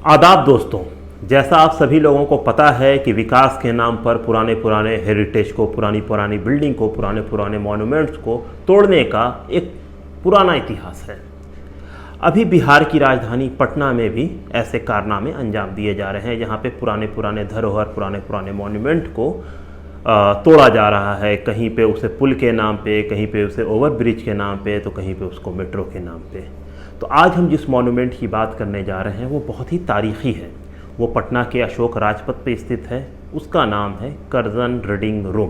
आदाब दोस्तों, जैसा आप सभी लोगों को पता है कि विकास के नाम पर पुराने पुराने हेरिटेज को, पुरानी पुरानी बिल्डिंग को, पुराने पुराने मॉन्यूमेंट्स को तोड़ने का एक पुराना इतिहास है। अभी बिहार की राजधानी पटना में भी ऐसे कारनामे अंजाम दिए जा रहे हैं जहाँ पे पुराने पुराने धरोहर, पुराने पुराने मॉन्यूमेंट को तोड़ा जा रहा है। कहीं पे उसे पुल के नाम पे, कहीं पे उसे ओवरब्रिज के नाम पे, तो कहीं पे उसको मेट्रो के नाम पे। तो आज हम जिस मॉन्यूमेंट की बात करने जा रहे हैं वो बहुत ही तारीख़ी है। वो पटना के अशोक राजपथ पे स्थित है। उसका नाम है Curzon reading room.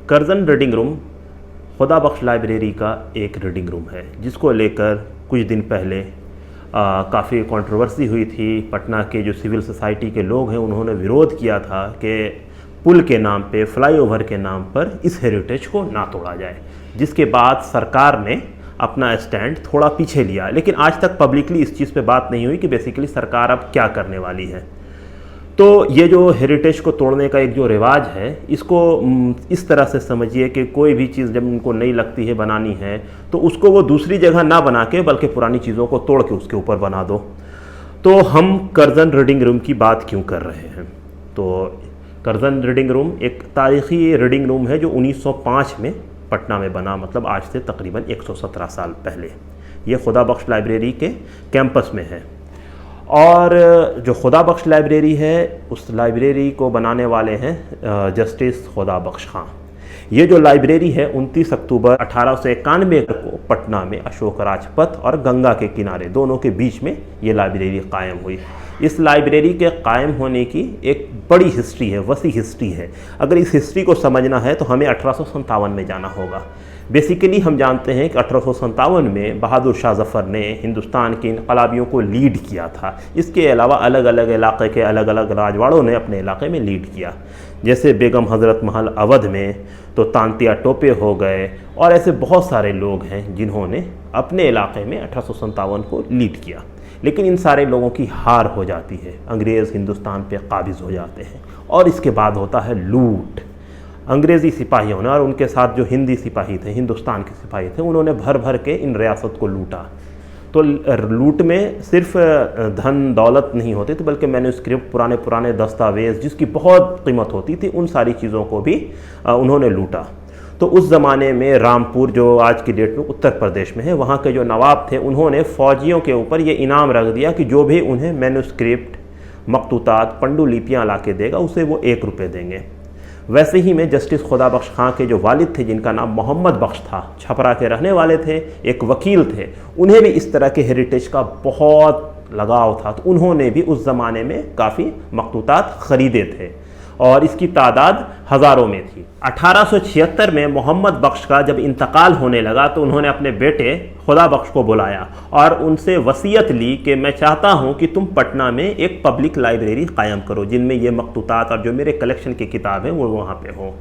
Curzon reading room खुदा बख्श लाइब्रेरी का एक रीडिंग रूम है, जिसको लेकर कुछ दिन पहले काफ़ी कंट्रोवर्सी हुई थी। पटना के जो सिविल सोसाइटी के लोग हैं उन्होंने विरोध किया था कि पुल के नाम पे, फ्लाईओवर के नाम पर इस हेरिटेज को ना तोड़ा जाए, जिसके बाद सरकार ने अपना स्टैंड थोड़ा पीछे लिया। लेकिन आज तक पब्लिकली इस चीज़ पे बात नहीं हुई कि बेसिकली सरकार अब क्या करने वाली है। तो ये जो हेरिटेज को तोड़ने का एक जो रिवाज है, इसको इस तरह से समझिए कि कोई भी चीज़ जब उनको नई लगती है, बनानी है, तो उसको वो दूसरी जगह ना बना के बल्कि पुरानी चीज़ों को तोड़ के उसके ऊपर बना दो। तो हम कर्जन रीडिंग रूम की बात क्यों कर रहे हैं? तो कर्जन रीडिंग रूम एक तारीख़ी रीडिंग रूम है जो 1905 में पटना में बना, मतलब आज से तकरीबन 117 साल पहले। ये खुदा बख्श लाइब्रेरी के कैंपस में है। और जो खुदा बख्श लाइब्रेरी है, उस लाइब्रेरी को बनाने वाले हैं जस्टिस खुदा बख्श खां। ये जो लाइब्रेरी है 29 अक्टूबर 1891 को पटना में अशोक राजपथ और गंगा के किनारे दोनों के बीच में ये लाइब्रेरी कायम हुई। इस लाइब्रेरी के कायम होने की एक बड़ी हिस्ट्री है, वसी हिस्ट्री है। अगर इस हिस्ट्री को समझना है तो हमें 1857 में जाना होगा। बेसिकली हम जानते हैं कि 1857 में बहादुर शाह जफ़र ने हिंदुस्तान के इनकलाबियों को लीड किया था। इसके अलावा अलग अलग इलाके के अलग अलग राजवाड़ों ने अपने इलाके में लीड किया, जैसे बेगम हज़रत महल अवध में, तो तांतिया टोपे हो गए, और ऐसे बहुत सारे लोग हैं जिन्होंने अपने इलाके में 1857 को लीड किया। लेकिन इन सारे लोगों की हार हो जाती है, अंग्रेज़ हिंदुस्तान पे काबिज़ हो जाते हैं, और इसके बाद होता है लूट। अंग्रेज़ी सिपाहियों ने और उनके साथ जो हिंदी सिपाही थे, हिंदुस्तान के सिपाही थे, उन्होंने भर भर के इन रियासत को लूटा। तो लूट में सिर्फ धन दौलत नहीं होती थी, बल्कि मैन्यूस्क्रिप्ट, पुराने पुराने दस्तावेज़ जिसकी बहुत कीमत होती थी, उन सारी चीज़ों को भी उन्होंने लूटा। तो उस ज़माने में रामपुर, जो आज की डेट में उत्तर प्रदेश में है, वहाँ के जो नवाब थे, उन्होंने फ़ौजियों के ऊपर ये इनाम रख दिया कि जो भी उन्हें मैन्यूस्क्रिप्ट, मखतूतात, पंडुलिपियाँ ला के देगा, उसे वो 1 रुपये देंगे। वैसे ही में जस्टिस खुदा बख्श खां के जो वालिद थे, जिनका नाम मोहम्मद बख्श था, छपरा के रहने वाले थे, एक वकील थे, उन्हें भी इस तरह के हेरिटेज का बहुत लगाव था। तो उन्होंने भी उस ज़माने में काफ़ी मखतूतात ख़रीदे थे और इसकी तादाद हज़ारों में थी। 1876 में मोहम्मद बख्श का जब इंतकाल होने लगा तो उन्होंने अपने बेटे खुदा बख्श को बुलाया और उनसे वसीयत ली कि मैं चाहता हूं कि तुम पटना में एक पब्लिक लाइब्रेरी कायम करो, जिनमें ये मखतूतात और जो मेरे कलेक्शन की किताबें वो वहाँ पे हों।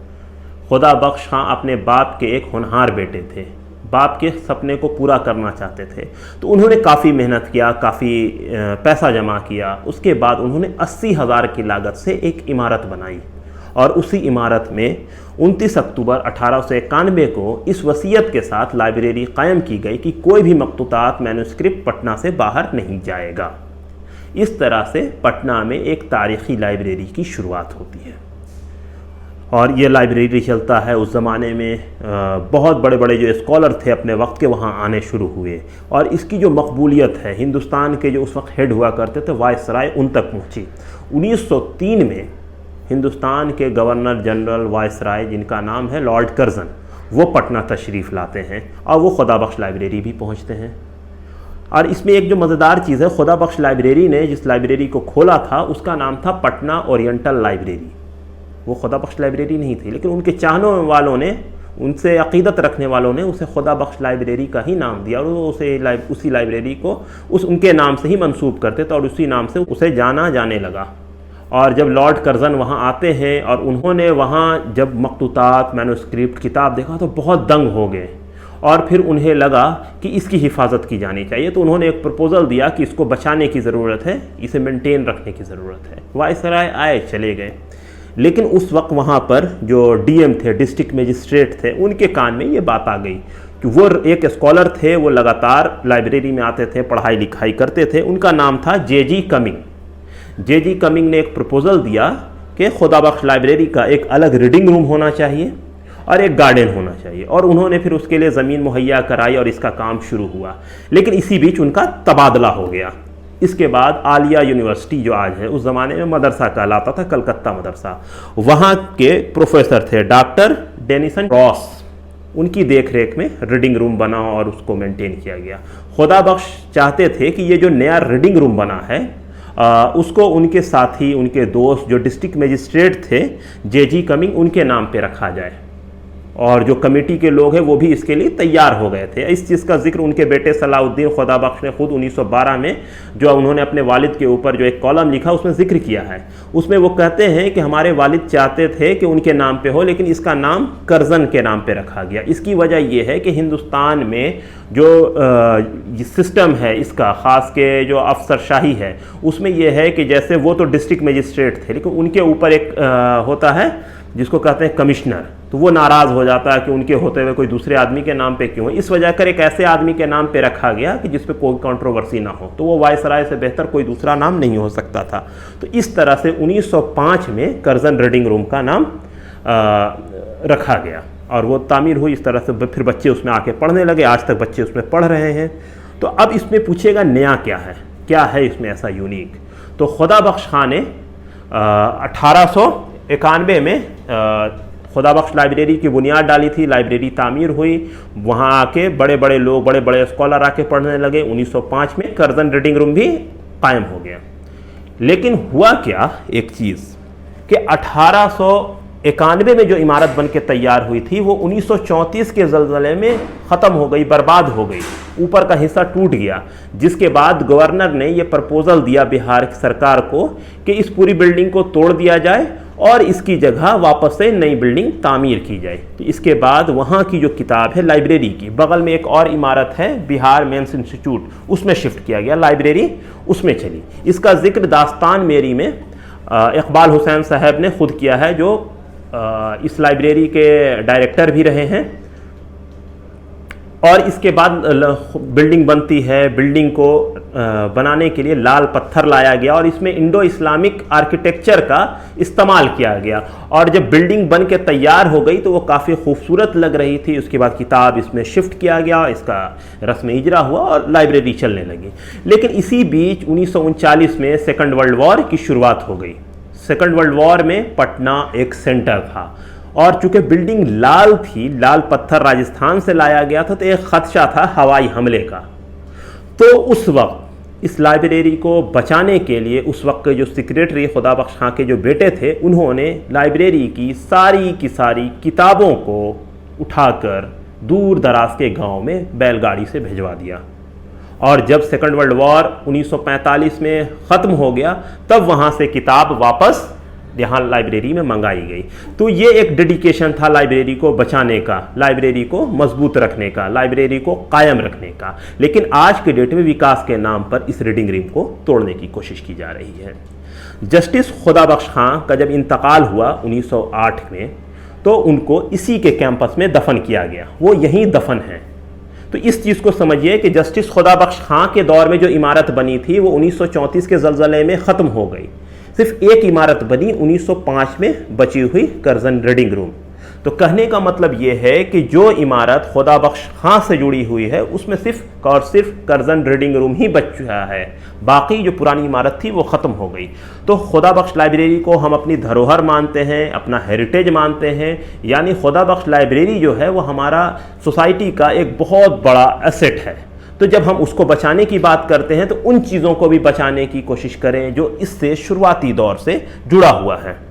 खुदा बख्श खां अपने बाप के एक होनहार बेटे थे, बाप के सपने को पूरा करना चाहते थे। तो उन्होंने काफ़ी मेहनत किया, काफ़ी पैसा जमा किया। उसके बाद उन्होंने 80,000 की लागत से एक इमारत बनाई, और उसी इमारत में 29 अक्टूबर 1891 को इस वसीयत के साथ लाइब्रेरी कायम की गई कि कोई भी मखतूतात, मैन्यूस्क्रिप्ट पटना से बाहर नहीं जाएगा। इस तरह से पटना में एक तारीख़ी लाइब्रेरी की शुरुआत होती है। और ये लाइब्रेरी चलता है। उस ज़माने में बहुत बड़े बड़े जो स्कॉलर थे अपने वक्त के, वहाँ आने शुरू हुए, और इसकी जो मकबूलियत है, हिंदुस्तान के जो उस वक्त हेड हुआ करते थे वायसराय, उन तक पहुँची। 1903 में हिंदुस्तान के गवर्नर जनरल वायसराय, जिनका नाम है लॉर्ड कर्जन, वो पटना तशरीफ़ लाते हैं और वो खुदा बख्श लाइब्रेरी भी पहुँचते हैं। और इसमें एक जो मज़ेदार चीज़ है, खुदा बख्श लाइब्रेरी ने जिस लाइब्रेरी को खोला था उसका नाम था पटना ओरिएंटल लाइब्रेरी। वो खुदा बख्श लाइब्रेरी नहीं थी, लेकिन उनके चाहने वालों ने, उनसे अक़ीदत रखने वालों ने उसे खुदा बख्श लाइब्रेरी का ही नाम दिया, और वो उसी लाइब्रेरी को उनके नाम से ही मंसूब करते थे और उसी नाम से उसे जाना जाने लगा। और जब लॉर्ड कर्जन वहाँ आते हैं और उन्होंने वहाँ जब मखतूतात, मैन्यूस्क्रिप्ट, किताब देखा तो बहुत दंग हो गए, और फिर उन्हें लगा कि इसकी हिफाजत की जानी चाहिए। तो उन्होंने एक प्रपोज़ल दिया कि इसको बचाने की ज़रूरत है, इसे मेंटेन रखने की ज़रूरत है। वायसराय आए, चले गए। लेकिन उस वक्त वहाँ पर जो डीएम थे, डिस्ट्रिक्ट मजिस्ट्रेट थे, उनके कान में ये बात आ गई। कि वो एक स्कॉलर थे, वो लगातार लाइब्रेरी में आते थे, पढ़ाई लिखाई करते थे। उनका नाम था जे.जी. कमिंग। जे.जी. कमिंग ने एक प्रपोज़ल दिया कि खुदाबख्श लाइब्रेरी का एक अलग रीडिंग रूम होना चाहिए और एक गार्डन होना चाहिए, और उन्होंने फिर उसके लिए ज़मीन मुहैया कराई और इसका काम शुरू हुआ। लेकिन इसी बीच उनका तबादला हो गया। इसके बाद आलिया यूनिवर्सिटी जो आज है, उस ज़माने में मदरसा कहलाता था, कलकत्ता मदरसा, वहाँ के प्रोफेसर थे डॉक्टर डेनिसन रॉस, उनकी देखरेख में रीडिंग रूम बना और उसको मेंटेन किया गया। खुदाबख्श चाहते थे कि ये जो नया रीडिंग रूम बना है उसको उनके साथी, उनके दोस्त जो डिस्ट्रिक्ट मजिस्ट्रेट थे जे.जी. कमिंग, उनके नाम पे रखा जाए, और जो कमेटी के लोग हैं वो भी इसके लिए तैयार हो गए थे। इस चीज़ का जिक्र उनके बेटे सलाउद्दीन खुदाबख्श ने खुद 1912 में, जो उन्होंने अपने वालिद के ऊपर जो एक कॉलम लिखा उसमें जिक्र किया है। उसमें वो कहते हैं कि हमारे वालिद चाहते थे कि उनके नाम पे हो, लेकिन इसका नाम कर्जन के नाम पे रखा गया। इसकी वजह ये है कि हिंदुस्तान में जो सिस्टम है इसका, ख़ास के जो अफसरशाही है, उसमें यह है कि जैसे वो तो डिस्ट्रिक्ट मजिस्ट्रेट थे, लेकिन उनके ऊपर एक होता है जिसको कहते हैं कमिश्नर, तो वो नाराज़ हो जाता है कि उनके होते हुए कोई दूसरे आदमी के नाम पे क्यों है। इस वजह कर एक ऐसे आदमी के नाम पे रखा गया कि जिस पे कोई कंट्रोवर्सी ना हो, तो वो वायसराय से बेहतर कोई दूसरा नाम नहीं हो सकता था। तो इस तरह से 1905 में कर्जन रीडिंग रूम का नाम रखा गया और वो तामीर हुई। इस तरह से फिर बच्चे उसमें आके पढ़ने लगे, आज तक बच्चे उसमें पढ़ रहे हैं। तो अब इसमें पूछेगा नया क्या है इसमें ऐसा यूनिक। तो खुदाबख्श खां ने 1891 में खुदाबख्श लाइब्रेरी की बुनियाद डाली थी, लाइब्रेरी तामीर हुई, वहाँ आके बड़े बड़े लोग, बड़े बड़े स्कॉलर आके पढ़ने लगे। 1905 में कर्जन रीडिंग रूम भी कायम हो गया। लेकिन हुआ क्या एक चीज़ कि 1891 में जो इमारत बन के तैयार हुई थी वो 1934 के ज़लज़ले में ख़त्म हो गई, बर्बाद हो गई, ऊपर का हिस्सा टूट गया। जिसके बाद गवर्नर ने ये प्रपोज़ल दिया बिहार की सरकार को कि इस पूरी बिल्डिंग को तोड़ दिया जाए और इसकी जगह वापस से नई बिल्डिंग तामीर की जाए। तो इसके बाद वहाँ की जो किताब है लाइब्रेरी की, बगल में एक और इमारत है बिहार मेंस इंस्टीट्यूट, उसमें शिफ्ट किया गया, लाइब्रेरी उसमें चली। इसका जिक्र दास्तान मेरी में इकबाल हुसैन साहब ने खुद किया है, जो इस लाइब्रेरी के डायरेक्टर भी रहे हैं। और इसके बाद बिल्डिंग बनती है। बिल्डिंग को बनाने के लिए लाल पत्थर लाया गया और इसमें इंडो इस्लामिक आर्किटेक्चर का इस्तेमाल किया गया। और जब बिल्डिंग बन के तैयार हो गई तो वो काफ़ी खूबसूरत लग रही थी। उसके बाद किताब इसमें शिफ्ट किया गया, इसका रस्म इजरा हुआ और लाइब्रेरी चलने लगी। लेकिन इसी बीच 1939 में सेकेंड वर्ल्ड वॉर की शुरुआत हो गई। सेकेंड वर्ल्ड वॉर में पटना एक सेंटर था और चूंकि बिल्डिंग लाल थी, लाल पत्थर राजस्थान से लाया गया था, तो एक खदशा था हवाई हमले का। तो उस वक्त इस लाइब्रेरी को बचाने के लिए उस वक्त के जो सेक्रेटरी खुदाबख्श खां के जो बेटे थे, उन्होंने लाइब्रेरी की सारी किताबों को उठाकर दूर दराज के गांव में बैलगाड़ी से भिजवा दिया। और जब सेकेंड वर्ल्ड वॉर 1945 में ख़त्म हो गया, तब वहाँ से किताब वापस यहाँ लाइब्रेरी में मंगाई गई। तो ये एक डेडिकेशन था लाइब्रेरी को बचाने का, लाइब्रेरी को मजबूत रखने का, लाइब्रेरी को कायम रखने का। लेकिन आज के डेट में विकास के नाम पर इस रीडिंग रूम को तोड़ने की कोशिश की जा रही है। जस्टिस खुदाबख्श खां का जब इंतकाल हुआ 1908 में, तो उनको इसी के कैंपस में दफन किया गया, वो यहीं दफन है। तो इस चीज़ को समझिए कि जस्टिस खुदाबख्श खां के दौर में जो इमारत बनी थी वो 1934 के ज़लज़ले में ख़त्म हो गई। सिर्फ एक इमारत बनी 1905 में बची हुई कर्जन रीडिंग रूम। तो कहने का मतलब ये है कि जो इमारत खुदाबख्श खां से जुड़ी हुई है उसमें सिर्फ और सिर्फ कर्जन रीडिंग रूम ही बच चुका है, बाकी जो पुरानी इमारत थी वो ख़त्म हो गई। तो खुदाबख्श लाइब्रेरी को हम अपनी धरोहर मानते हैं, अपना हेरिटेज मानते हैं, यानी खुदाबख्श लाइब्रेरी जो है वो हमारा सोसाइटी का एक बहुत बड़ा एसेट है। तो जब हम उसको बचाने की बात करते हैं तो उन चीज़ों को भी बचाने की कोशिश करें जो इससे शुरुआती दौर से जुड़ा हुआ है।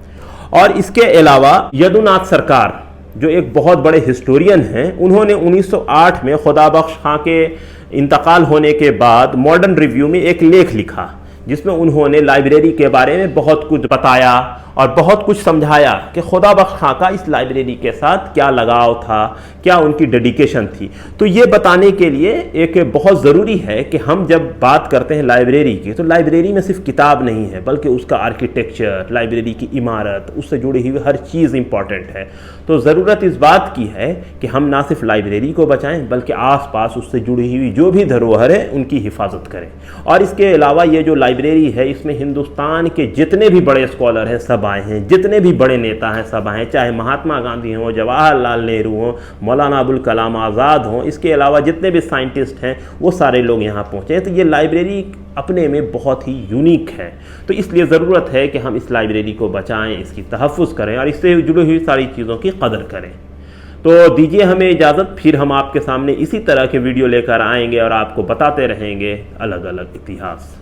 और इसके अलावा यदुनाथ सरकार जो एक बहुत बड़े हिस्टोरियन हैं, उन्होंने 1908 में खुदाबख्श खां के इंतकाल होने के बाद मॉडर्न रिव्यू में एक लेख लिखा जिसमें उन्होंने लाइब्रेरी के बारे में बहुत कुछ बताया और बहुत कुछ समझाया कि खुदा बख्श खां का इस लाइब्रेरी के साथ क्या लगाव था, क्या उनकी डेडिकेशन थी। तो ये बताने के लिए एक बहुत ज़रूरी है कि हम जब बात करते हैं लाइब्रेरी की, तो लाइब्रेरी में सिर्फ किताब नहीं है बल्कि उसका आर्किटेक्चर, लाइब्रेरी की इमारत, उससे जुड़ी हुई हर चीज़ इंपॉर्टेंट है। तो ज़रूरत इस बात की है कि हम ना सिर्फ लाइब्रेरी को बचाएं बल्कि आसपास उससे जुड़ी हुई जो भी धरोहर है उनकी हिफाजत करें। और इसके अलावा ये जो लाइब्रेरी है इसमें हिंदुस्तान के जितने भी बड़े स्कॉलर हैं सब आए हैं, जितने भी बड़े नेता हैं सब आए हैं, चाहे महात्मा गांधी हों, जवाहरलाल नेहरू हों, मौलाना अबुल कलाम आज़ाद हों, इसके अलावा जितने भी साइंटिस्ट हैं वो सारे लोग यहाँ पहुँचे हैं। तो ये लाइब्रेरी अपने में बहुत ही यूनिक है। तो इसलिए ज़रूरत है कि हम इस लाइब्रेरी को बचाएं, इसकी तहफ़्फ़ुज़ करें और इससे जुड़ी हुई सारी चीज़ों की कदर करें। तो दीजिए हमें इजाज़त, फिर हम आपके सामने इसी तरह के वीडियो लेकर आएंगे और आपको बताते रहेंगे अलग अलग इतिहास।